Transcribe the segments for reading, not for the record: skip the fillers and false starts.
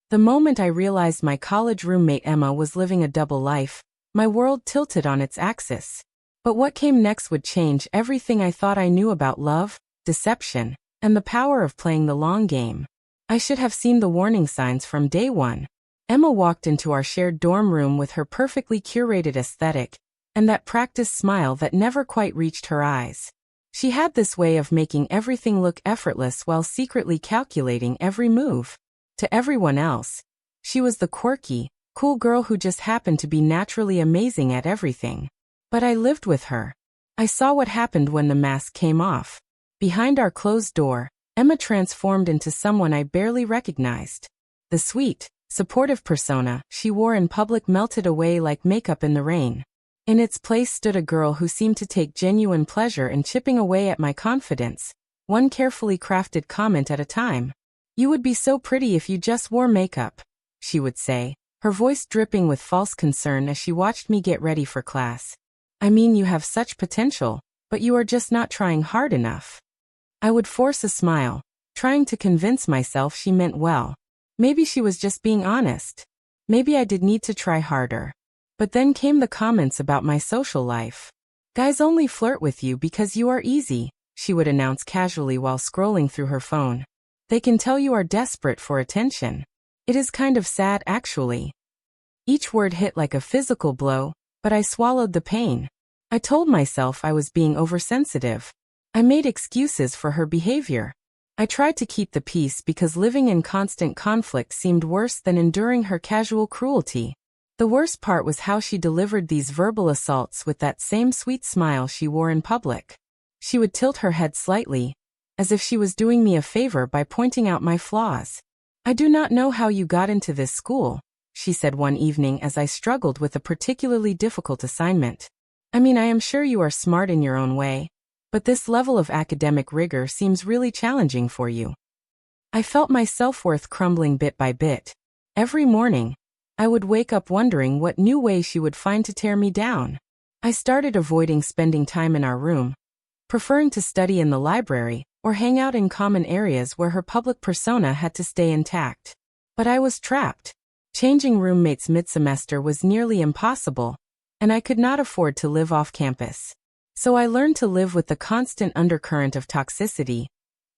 The moment I realized my college roommate Emma was living a double life, my world tilted on its axis. But what came next would change everything I thought I knew about love, deception, and the power of playing the long game. I should have seen the warning signs from day one. Emma walked into our shared dorm room with her perfectly curated aesthetic, and that practiced smile that never quite reached her eyes. She had this way of making everything look effortless while secretly calculating every move. To everyone else, she was the quirky, cool girl who just happened to be naturally amazing at everything. But I lived with her. I saw what happened when the mask came off. Behind our closed door, Emma transformed into someone I barely recognized. The sweet, supportive persona she wore in public melted away like makeup in the rain. In its place stood a girl who seemed to take genuine pleasure in chipping away at my confidence, one carefully crafted comment at a time. "You would be so pretty if you just wore makeup," she would say, her voice dripping with false concern as she watched me get ready for class. "I mean, you have such potential, but you are just not trying hard enough." I would force a smile, trying to convince myself she meant well. Maybe she was just being honest. Maybe I did need to try harder. But then came the comments about my social life. "Guys only flirt with you because you are easy," she would announce casually while scrolling through her phone. "They can tell you are desperate for attention. It is kind of sad, actually." Each word hit like a physical blow, but I swallowed the pain. I told myself I was being oversensitive. I made excuses for her behavior. I tried to keep the peace because living in constant conflict seemed worse than enduring her casual cruelty. The worst part was how she delivered these verbal assaults with that same sweet smile she wore in public. She would tilt her head slightly, as if she was doing me a favor by pointing out my flaws. "I do not know how you got into this school," she said one evening as I struggled with a particularly difficult assignment. "I mean, I am sure you are smart in your own way, but this level of academic rigor seems really challenging for you." I felt my self-worth crumbling bit by bit. Every morning, I would wake up wondering what new way she would find to tear me down. I started avoiding spending time in our room, preferring to study in the library or hang out in common areas where her public persona had to stay intact. But I was trapped. Changing roommates mid-semester was nearly impossible, and I could not afford to live off campus. So I learned to live with the constant undercurrent of toxicity,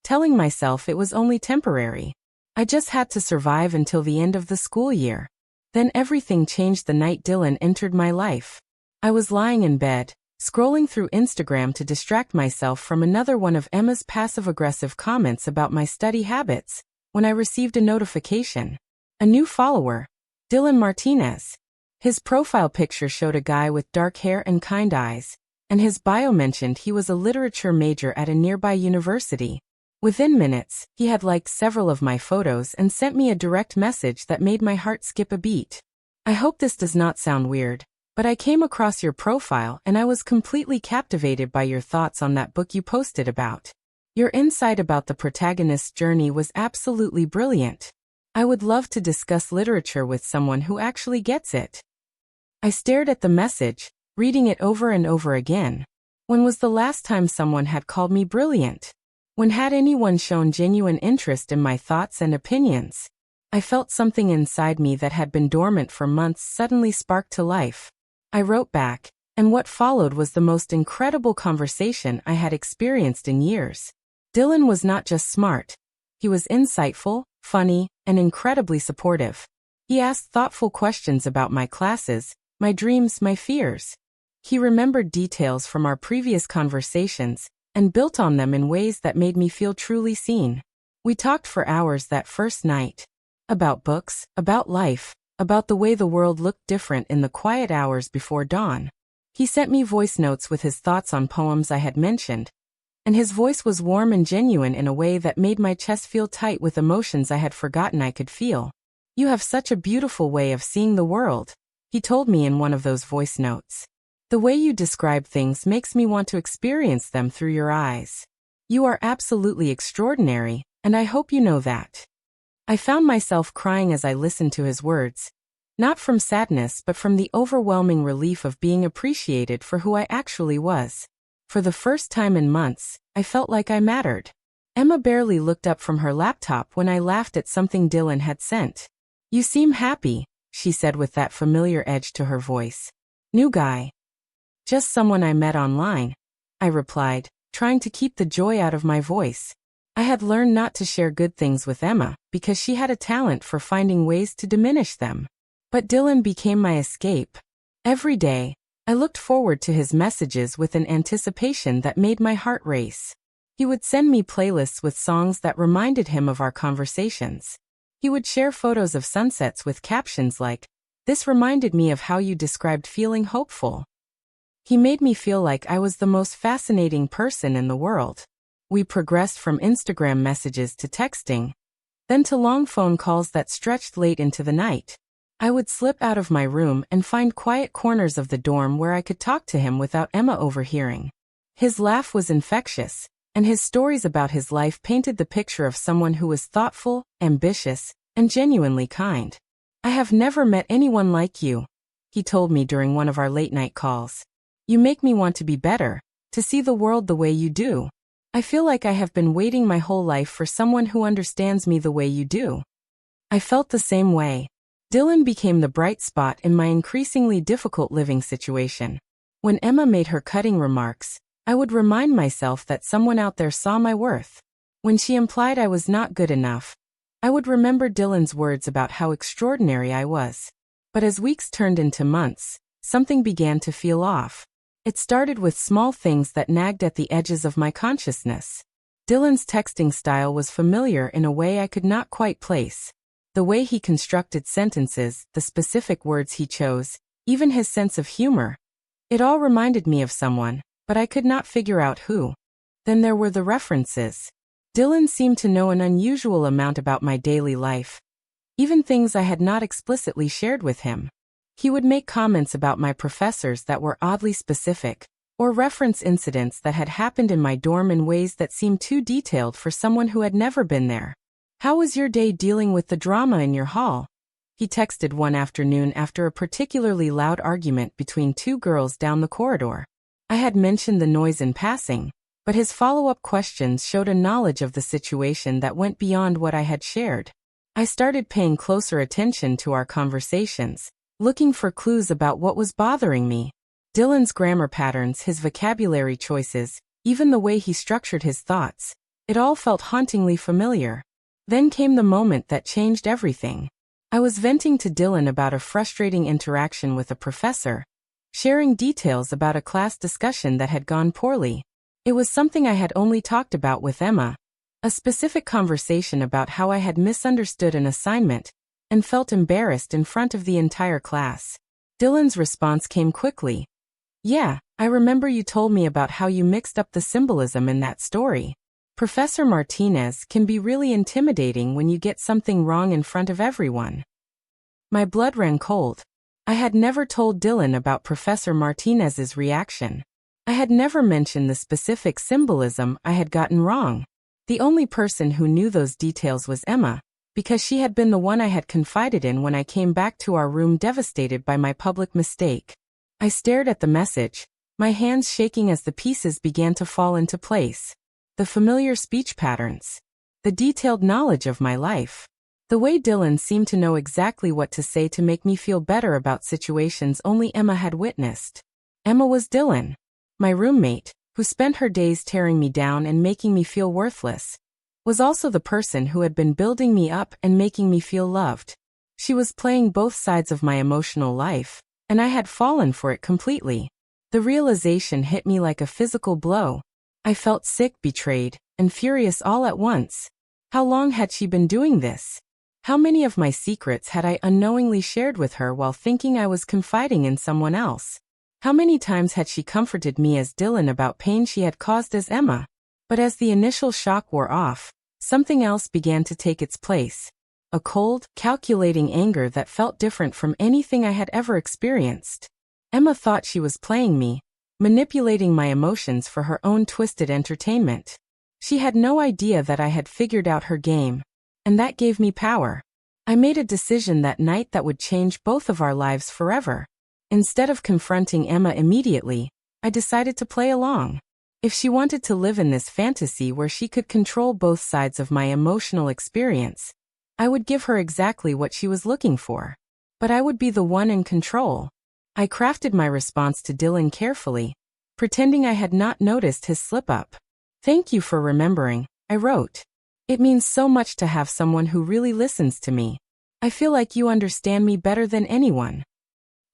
telling myself it was only temporary. I just had to survive until the end of the school year. Then everything changed the night Dylan entered my life. I was lying in bed, scrolling through Instagram to distract myself from another one of Emma's passive-aggressive comments about my study habits, when I received a notification. A new follower, Dylan Martinez. His profile picture showed a guy with dark hair and kind eyes, and his bio mentioned he was a literature major at a nearby university. Within minutes, he had liked several of my photos and sent me a direct message that made my heart skip a beat. "I hope this does not sound weird, but I came across your profile and I was completely captivated by your thoughts on that book you posted about. Your insight about the protagonist's journey was absolutely brilliant. I would love to discuss literature with someone who actually gets it." I stared at the message, reading it over and over again. When was the last time someone had called me brilliant? When had anyone shown genuine interest in my thoughts and opinions? I felt something inside me that had been dormant for months suddenly spark to life. I wrote back, and what followed was the most incredible conversation I had experienced in years. Dylan was not just smart. He was insightful, funny, and incredibly supportive. He asked thoughtful questions about my classes, my dreams, my fears. He remembered details from our previous conversations and built on them in ways that made me feel truly seen. We talked for hours that first night. About books, about life, about the way the world looked different in the quiet hours before dawn. He sent me voice notes with his thoughts on poems I had mentioned, and his voice was warm and genuine in a way that made my chest feel tight with emotions I had forgotten I could feel. "You have such a beautiful way of seeing the world," he told me in one of those voice notes. "The way you describe things makes me want to experience them through your eyes. You are absolutely extraordinary, and I hope you know that." I found myself crying as I listened to his words, not from sadness but from the overwhelming relief of being appreciated for who I actually was. For the first time in months, I felt like I mattered. Emma barely looked up from her laptop when I laughed at something Dylan had sent. "You seem happy," she said with that familiar edge to her voice. "New guy?" "Just someone I met online," I replied, trying to keep the joy out of my voice. I had learned not to share good things with Emma because she had a talent for finding ways to diminish them. But Dylan became my escape. Every day, I looked forward to his messages with an anticipation that made my heart race. He would send me playlists with songs that reminded him of our conversations. He would share photos of sunsets with captions like, "This reminded me of how you described feeling hopeful." He made me feel like I was the most fascinating person in the world. We progressed from Instagram messages to texting, then to long phone calls that stretched late into the night. I would slip out of my room and find quiet corners of the dorm where I could talk to him without Emma overhearing. His laugh was infectious, and his stories about his life painted the picture of someone who was thoughtful, ambitious, and genuinely kind. "I have never met anyone like you," he told me during one of our late-night calls. "You make me want to be better, to see the world the way you do. I feel like I have been waiting my whole life for someone who understands me the way you do." I felt the same way. Dylan became the bright spot in my increasingly difficult living situation. When Emma made her cutting remarks, I would remind myself that someone out there saw my worth. When she implied I was not good enough, I would remember Dylan's words about how extraordinary I was. But as weeks turned into months, something began to feel off. It started with small things that nagged at the edges of my consciousness. Dylan's texting style was familiar in a way I could not quite place. The way he constructed sentences, the specific words he chose, even his sense of humor. It all reminded me of someone, but I could not figure out who. Then there were the references. Dylan seemed to know an unusual amount about my daily life, even things I had not explicitly shared with him. He would make comments about my professors that were oddly specific, or reference incidents that had happened in my dorm in ways that seemed too detailed for someone who had never been there. "How was your day dealing with the drama in your hall?" he texted one afternoon after a particularly loud argument between two girls down the corridor. I had mentioned the noise in passing, but his follow-up questions showed a knowledge of the situation that went beyond what I had shared. I started paying closer attention to our conversations, looking for clues about what was bothering me. Dylan's grammar patterns, his vocabulary choices, even the way he structured his thoughts, it all felt hauntingly familiar. Then came the moment that changed everything. I was venting to Dylan about a frustrating interaction with a professor, sharing details about a class discussion that had gone poorly. It was something I had only talked about with Emma, a specific conversation about how I had misunderstood an assignment and felt embarrassed in front of the entire class. Dylan's response came quickly. "Yeah, I remember you told me about how you mixed up the symbolism in that story. Professor Martinez can be really intimidating when you get something wrong in front of everyone." My blood ran cold. I had never told Dylan about Professor Martinez's reaction. I had never mentioned the specific symbolism I had gotten wrong. The only person who knew those details was Emma, because she had been the one I had confided in when I came back to our room devastated by my public mistake. I stared at the message, my hands shaking as the pieces began to fall into place. The familiar speech patterns. The detailed knowledge of my life. The way Dylan seemed to know exactly what to say to make me feel better about situations only Emma had witnessed. Emma was Dylan, my roommate, who spent her days tearing me down and making me feel worthless, was also the person who had been building me up and making me feel loved. She was playing both sides of my emotional life, and I had fallen for it completely. The realization hit me like a physical blow. I felt sick, betrayed, and furious all at once. How long had she been doing this? How many of my secrets had I unknowingly shared with her while thinking I was confiding in someone else? How many times had she comforted me as Dylan about pain she had caused as Emma? But as the initial shock wore off, something else began to take its place. A cold, calculating anger that felt different from anything I had ever experienced. Emma thought she was playing me, manipulating my emotions for her own twisted entertainment. She had no idea that I had figured out her game, and that gave me power. I made a decision that night that would change both of our lives forever. Instead of confronting Emma immediately, I decided to play along. If she wanted to live in this fantasy where she could control both sides of my emotional experience, I would give her exactly what she was looking for. But I would be the one in control. I crafted my response to Dylan carefully, pretending I had not noticed his slip-up. "Thank you for remembering," I wrote. "It means so much to have someone who really listens to me. I feel like you understand me better than anyone."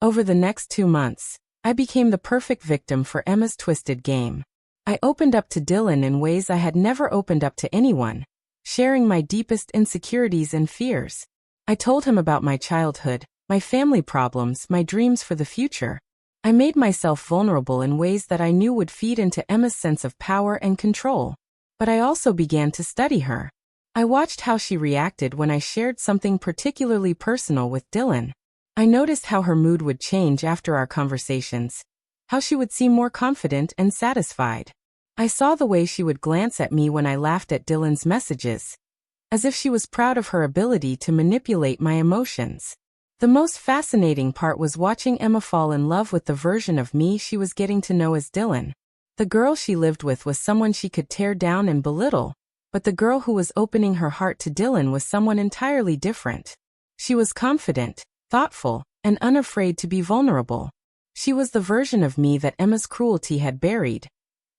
Over the next 2 months, I became the perfect victim for Emma's twisted game. I opened up to Dylan in ways I had never opened up to anyone, sharing my deepest insecurities and fears. I told him about my childhood, my family problems, my dreams for the future. I made myself vulnerable in ways that I knew would feed into Emma's sense of power and control. But I also began to study her. I watched how she reacted when I shared something particularly personal with Dylan. I noticed how her mood would change after our conversations, how she would seem more confident and satisfied. I saw the way she would glance at me when I laughed at Dylan's messages, as if she was proud of her ability to manipulate my emotions. The most fascinating part was watching Emma fall in love with the version of me she was getting to know as Dylan. The girl she lived with was someone she could tear down and belittle, but the girl who was opening her heart to Dylan was someone entirely different. She was confident, thoughtful, and unafraid to be vulnerable. She was the version of me that Emma's cruelty had buried,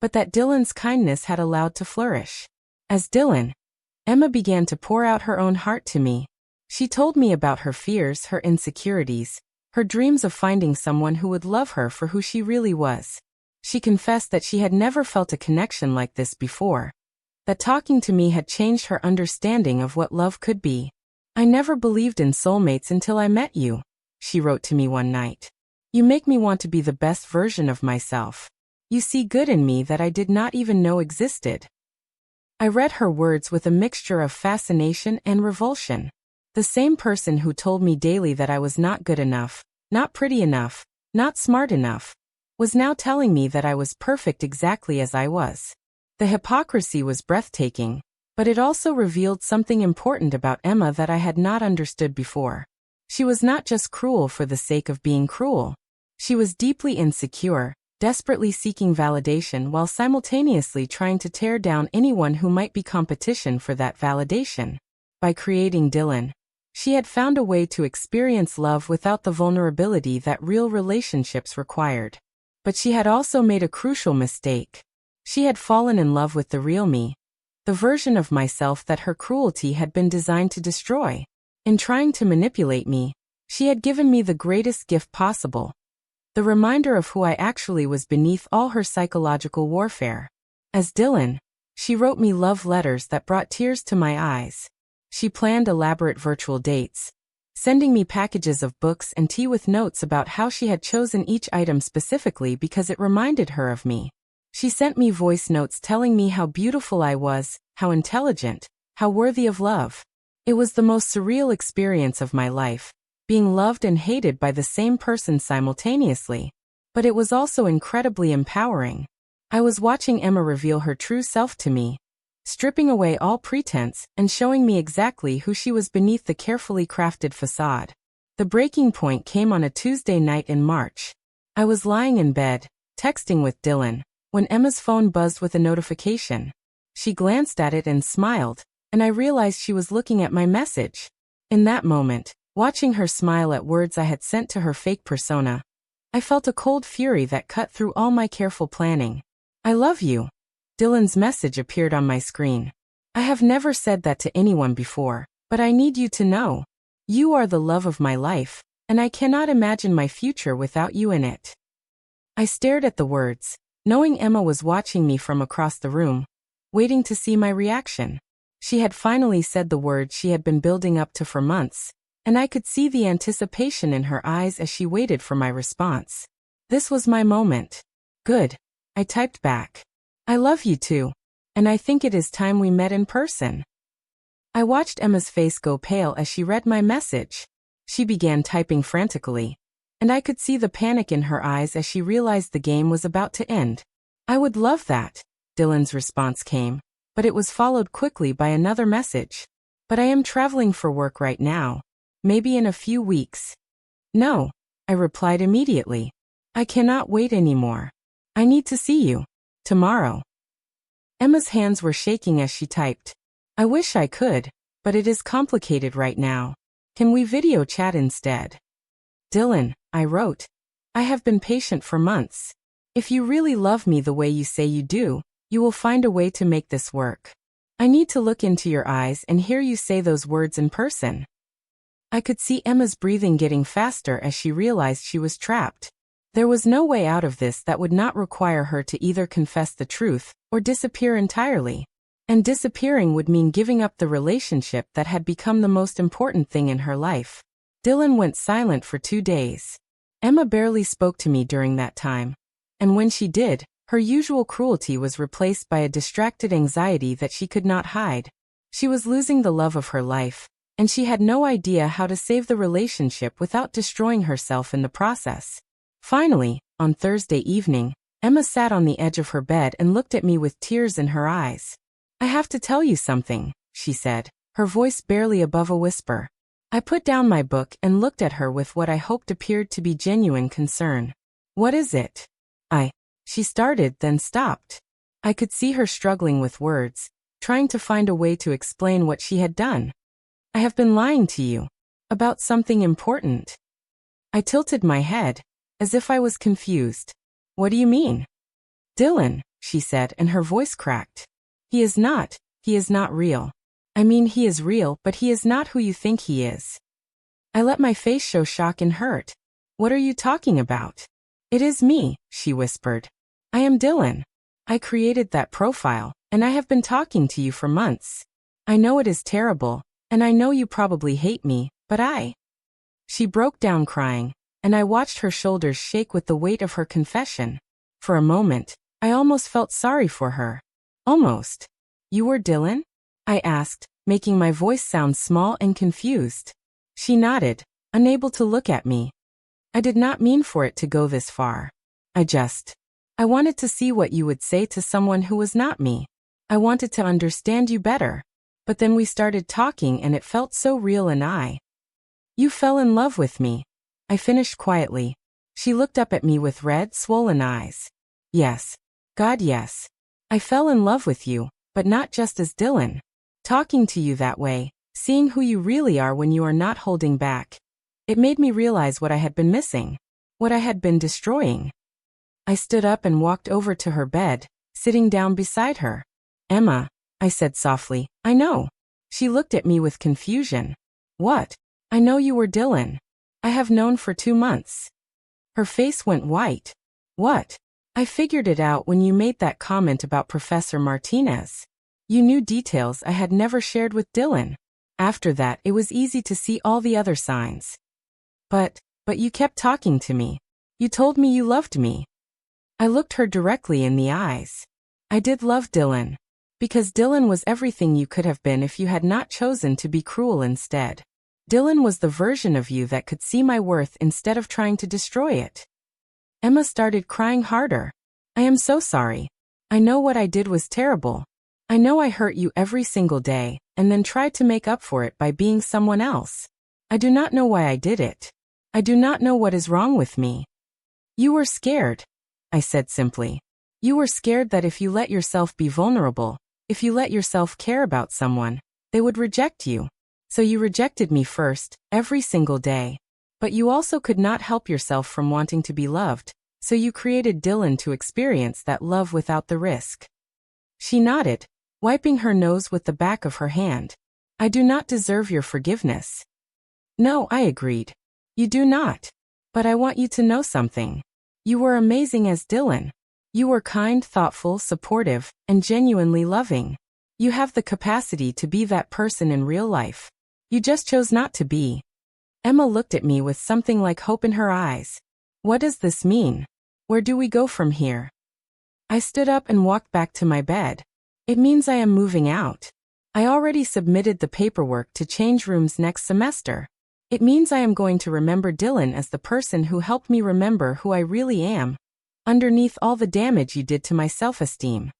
but that Dylan's kindness had allowed to flourish. As Dylan, Emma began to pour out her own heart to me. She told me about her fears, her insecurities, her dreams of finding someone who would love her for who she really was. She confessed that she had never felt a connection like this before, that talking to me had changed her understanding of what love could be. "I never believed in soulmates until I met you," she wrote to me one night. "You make me want to be the best version of myself. You see good in me that I did not even know existed." I read her words with a mixture of fascination and revulsion. The same person who told me daily that I was not good enough, not pretty enough, not smart enough, was now telling me that I was perfect exactly as I was. The hypocrisy was breathtaking, but it also revealed something important about Emma that I had not understood before. She was not just cruel for the sake of being cruel. She was deeply insecure, desperately seeking validation while simultaneously trying to tear down anyone who might be competition for that validation. By creating Dylan, she had found a way to experience love without the vulnerability that real relationships required. But she had also made a crucial mistake. She had fallen in love with the real me, the version of myself that her cruelty had been designed to destroy. In trying to manipulate me, she had given me the greatest gift possible, the reminder of who I actually was beneath all her psychological warfare. As Dylan, she wrote me love letters that brought tears to my eyes. She planned elaborate virtual dates, sending me packages of books and tea with notes about how she had chosen each item specifically because it reminded her of me. She sent me voice notes telling me how beautiful I was, how intelligent, how worthy of love. It was the most surreal experience of my life, being loved and hated by the same person simultaneously. But it was also incredibly empowering. I was watching Emma reveal her true self to me, stripping away all pretense and showing me exactly who she was beneath the carefully crafted facade. The breaking point came on a Tuesday night in March. I was lying in bed, texting with Dylan, when Emma's phone buzzed with a notification. She glanced at it and smiled, and I realized she was looking at my message. In that moment, watching her smile at words I had sent to her fake persona, I felt a cold fury that cut through all my careful planning. "I love you." Dylan's message appeared on my screen. "I have never said that to anyone before, but I need you to know. You are the love of my life, and I cannot imagine my future without you in it." I stared at the words, knowing Emma was watching me from across the room, waiting to see my reaction. She had finally said the words she had been building up to for months, and I could see the anticipation in her eyes as she waited for my response. This was my moment. "Good," I typed back. "I love you too, and I think it is time we met in person." I watched Emma's face go pale as she read my message. She began typing frantically, and I could see the panic in her eyes as she realized the game was about to end. "I would love that," Dylan's response came, but it was followed quickly by another message. "But I am traveling for work right now. Maybe in a few weeks." "No," I replied immediately. "I cannot wait anymore. I need to see you. Tomorrow." Emma's hands were shaking as she typed. "I wish I could, but it is complicated right now. Can we video chat instead? Dylan, I wrote. I have been patient for months. If you really love me the way you say you do, you will find a way to make this work. I need to look into your eyes and hear you say those words in person. I could see Emma's breathing getting faster as she realized she was trapped. There was no way out of this that would not require her to either confess the truth or disappear entirely. And disappearing would mean giving up the relationship that had become the most important thing in her life. Dylan went silent for 2 days. Emma barely spoke to me during that time. And when she did, her usual cruelty was replaced by a distracted anxiety that she could not hide. She was losing the love of her life, and she had no idea how to save the relationship without destroying herself in the process. Finally, on Thursday evening, Emma sat on the edge of her bed and looked at me with tears in her eyes. I have to tell you something, she said, her voice barely above a whisper. I put down my book and looked at her with what I hoped appeared to be genuine concern. What is it? She started, then stopped. I could see her struggling with words, trying to find a way to explain what she had done. I have been lying to you. About something important. I tilted my head, as if I was confused. What do you mean? Dylan, she said, and her voice cracked. He is not real. I mean, he is real, but he is not who you think he is. I let my face show shock and hurt. What are you talking about? It is me, she whispered. I am Dylan. I created that profile, and I have been talking to you for months. I know it is terrible, and I know you probably hate me, but She broke down crying, and I watched her shoulders shake with the weight of her confession. For a moment, I almost felt sorry for her. Almost. You were Dylan? I asked, making my voice sound small and confused. She nodded, unable to look at me. I did not mean for it to go this far. I wanted to see what you would say to someone who was not me. I wanted to understand you better. But then we started talking and it felt so real and You fell in love with me. I finished quietly. She looked up at me with red, swollen eyes. Yes. God, yes. I fell in love with you, but not just as Dylan. Talking to you that way, seeing who you really are when you are not holding back. It made me realize what I had been missing. What I had been destroying. I stood up and walked over to her bed, sitting down beside her. Emma, I said softly, I know. She looked at me with confusion. What? I know you were Dylan. I have known for 2 months. Her face went white. What? I figured it out when you made that comment about Professor Martinez. You knew details I had never shared with Dylan. After that, it was easy to see all the other signs. But you kept talking to me. You told me you loved me. I looked her directly in the eyes. I did love Dylan. Because Dylan was everything you could have been if you had not chosen to be cruel instead. Dylan was the version of you that could see my worth instead of trying to destroy it. Emma started crying harder. I am so sorry. I know what I did was terrible. I know I hurt you every single day, and then tried to make up for it by being someone else. I do not know why I did it. I do not know what is wrong with me. You were scared, I said simply. You were scared that if you let yourself be vulnerable, if you let yourself care about someone, they would reject you. So you rejected me first, every single day. But you also could not help yourself from wanting to be loved, so you created Dylan to experience that love without the risk. She nodded, wiping her nose with the back of her hand. I do not deserve your forgiveness. No, I agreed. You do not. But I want you to know something. You were amazing as Dylan. You were kind, thoughtful, supportive, and genuinely loving. You have the capacity to be that person in real life. You just chose not to be. Emma looked at me with something like hope in her eyes. What does this mean? Where do we go from here? I stood up and walked back to my bed. It means I am moving out. I already submitted the paperwork to change rooms next semester. It means I am going to remember Dylan as the person who helped me remember who I really am, underneath all the damage you did to my self-esteem.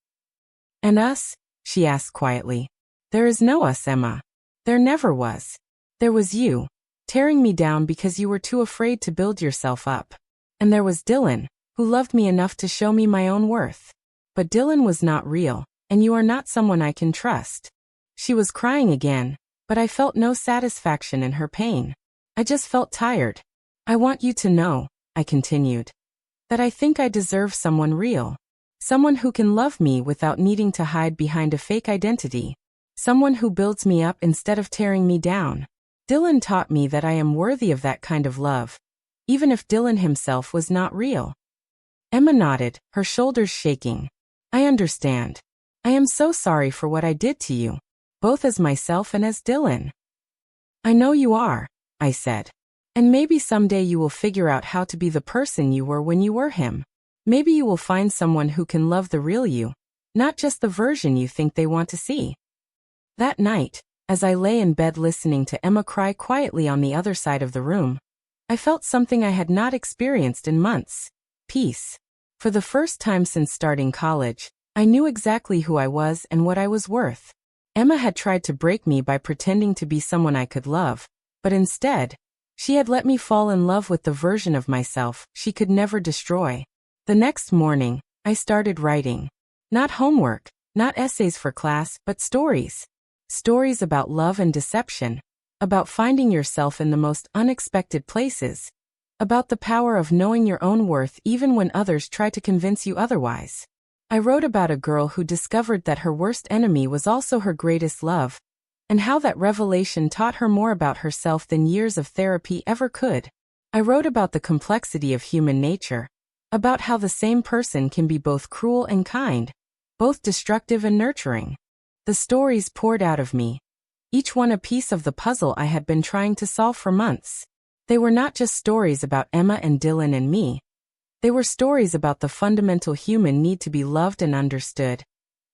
And us? She asked quietly. There is no us, Emma. There never was. There was you, tearing me down because you were too afraid to build yourself up. And there was Dylan, who loved me enough to show me my own worth. But Dylan was not real, and you are not someone I can trust. She was crying again, but I felt no satisfaction in her pain. I just felt tired. I want you to know, I continued, that I think I deserve someone real. Someone who can love me without needing to hide behind a fake identity. Someone who builds me up instead of tearing me down. Dylan taught me that I am worthy of that kind of love, even if Dylan himself was not real. Emma nodded, her shoulders shaking. I understand. I am so sorry for what I did to you, both as myself and as Dylan. I know you are, I said. And maybe someday you will figure out how to be the person you were when you were him. Maybe you will find someone who can love the real you, not just the version you think they want to see. That night, as I lay in bed listening to Emma cry quietly on the other side of the room, I felt something I had not experienced in months. Peace. For the first time since starting college, I knew exactly who I was and what I was worth. Emma had tried to break me by pretending to be someone I could love, but instead, she had let me fall in love with the version of myself she could never destroy. The next morning, I started writing. Not homework, not essays for class, but stories. Stories about love and deception, about finding yourself in the most unexpected places, about the power of knowing your own worth even when others try to convince you otherwise. I wrote about a girl who discovered that her worst enemy was also her greatest love, and how that revelation taught her more about herself than years of therapy ever could. I wrote about the complexity of human nature, about how the same person can be both cruel and kind, both destructive and nurturing. The stories poured out of me, each one a piece of the puzzle I had been trying to solve for months. They were not just stories about Emma and Dylan and me. They were stories about the fundamental human need to be loved and understood,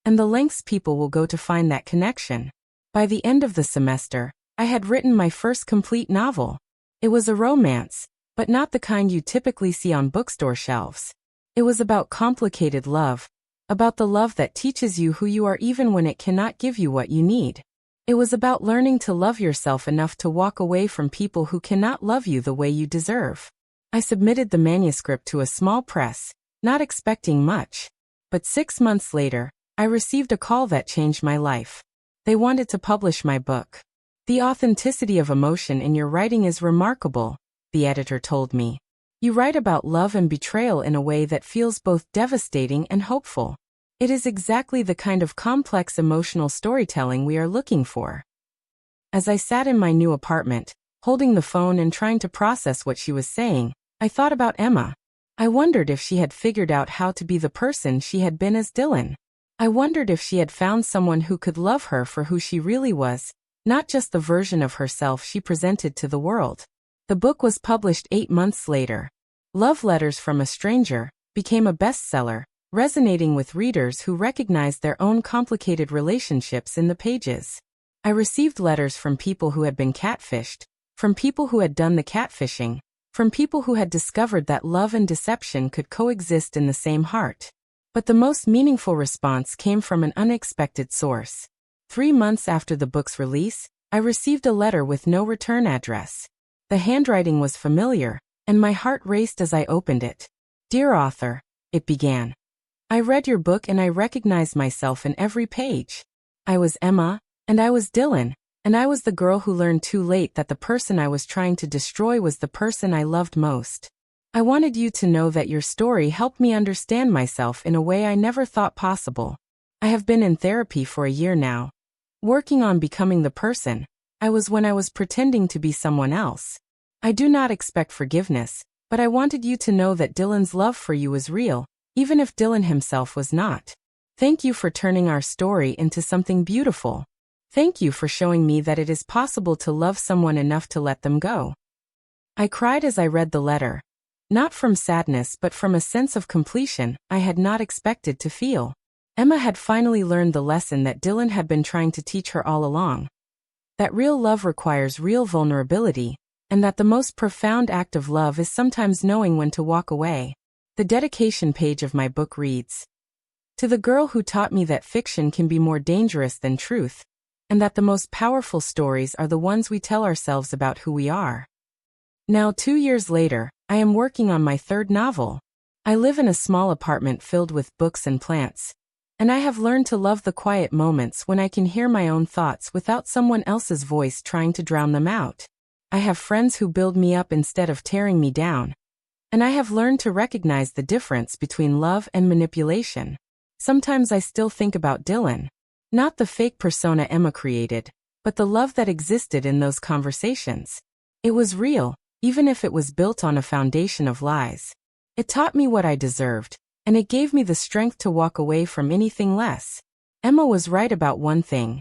and the lengths people will go to find that connection. By the end of the semester, I had written my first complete novel. It was a romance, but not the kind you typically see on bookstore shelves. It was about complicated love, about the love that teaches you who you are even when it cannot give you what you need. It was about learning to love yourself enough to walk away from people who cannot love you the way you deserve. I submitted the manuscript to a small press, not expecting much. But 6 months later, I received a call that changed my life. They wanted to publish my book. The authenticity of emotion in your writing is remarkable, the editor told me. You write about love and betrayal in a way that feels both devastating and hopeful. It is exactly the kind of complex emotional storytelling we are looking for. As I sat in my new apartment, holding the phone and trying to process what she was saying, I thought about Emma. I wondered if she had figured out how to be the person she had been as Dylan. I wondered if she had found someone who could love her for who she really was, not just the version of herself she presented to the world. The book was published 8 months later. Love Letters from a Stranger became a bestseller, resonating with readers who recognized their own complicated relationships in the pages. I received letters from people who had been catfished, from people who had done the catfishing, from people who had discovered that love and deception could coexist in the same heart. But the most meaningful response came from an unexpected source. 3 months after the book's release, I received a letter with no return address. The handwriting was familiar, and my heart raced as I opened it. Dear author, it began. I read your book and I recognized myself in every page. I was Emma, and I was Dylan, and I was the girl who learned too late that the person I was trying to destroy was the person I loved most. I wanted you to know that your story helped me understand myself in a way I never thought possible. I have been in therapy for a year now, working on becoming the person I was when I was pretending to be someone else. I do not expect forgiveness, but I wanted you to know that Dylan's love for you is real, even if Dylan himself was not. Thank you for turning our story into something beautiful. Thank you for showing me that it is possible to love someone enough to let them go. I cried as I read the letter. Not from sadness but from a sense of completion I had not expected to feel. Emma had finally learned the lesson that Dylan had been trying to teach her all along. That real love requires real vulnerability, and that the most profound act of love is sometimes knowing when to walk away. The dedication page of my book reads, "To the girl who taught me that fiction can be more dangerous than truth, and that the most powerful stories are the ones we tell ourselves about who we are." Now 2 years later, I am working on my third novel. I live in a small apartment filled with books and plants, And I have learned to love the quiet moments when I can hear my own thoughts without someone else's voice trying to drown them out. I have friends who build me up instead of tearing me down. And I have learned to recognize the difference between love and manipulation. Sometimes I still think about Dylan. Not the fake persona Emma created, but the love that existed in those conversations. It was real, even if it was built on a foundation of lies. It taught me what I deserved, and it gave me the strength to walk away from anything less. Emma was right about one thing.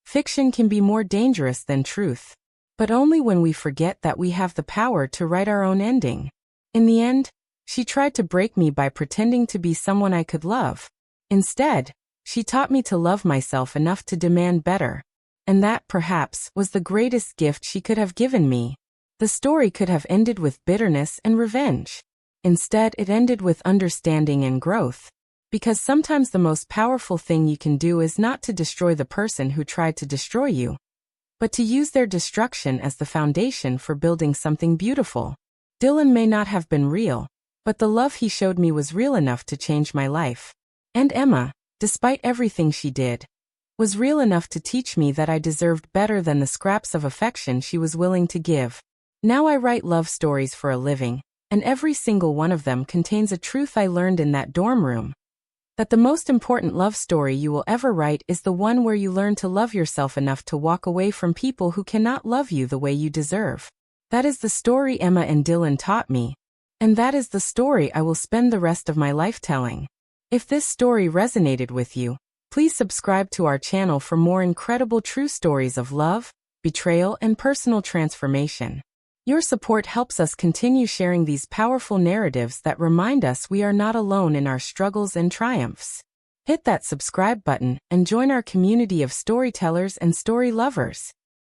Fiction can be more dangerous than truth. But only when we forget that we have the power to write our own ending. In the end, she tried to break me by pretending to be someone I could love. Instead, she taught me to love myself enough to demand better. And that, perhaps, was the greatest gift she could have given me. The story could have ended with bitterness and revenge. Instead, it ended with understanding and growth. Because sometimes the most powerful thing you can do is not to destroy the person who tried to destroy you, but to use their destruction as the foundation for building something beautiful. Dylan may not have been real, but the love he showed me was real enough to change my life. And Emma, despite everything she did, was real enough to teach me that I deserved better than the scraps of affection she was willing to give. Now I write love stories for a living, and every single one of them contains a truth I learned in that dorm room. That the most important love story you will ever write is the one where you learn to love yourself enough to walk away from people who cannot love you the way you deserve. That is the story Emma and Dylan taught me. And that is the story I will spend the rest of my life telling. If this story resonated with you, please subscribe to our channel for more incredible true stories of love, betrayal, and personal transformation. Your support helps us continue sharing these powerful narratives that remind us we are not alone in our struggles and triumphs. Hit that subscribe button and join our community of storytellers and story lovers.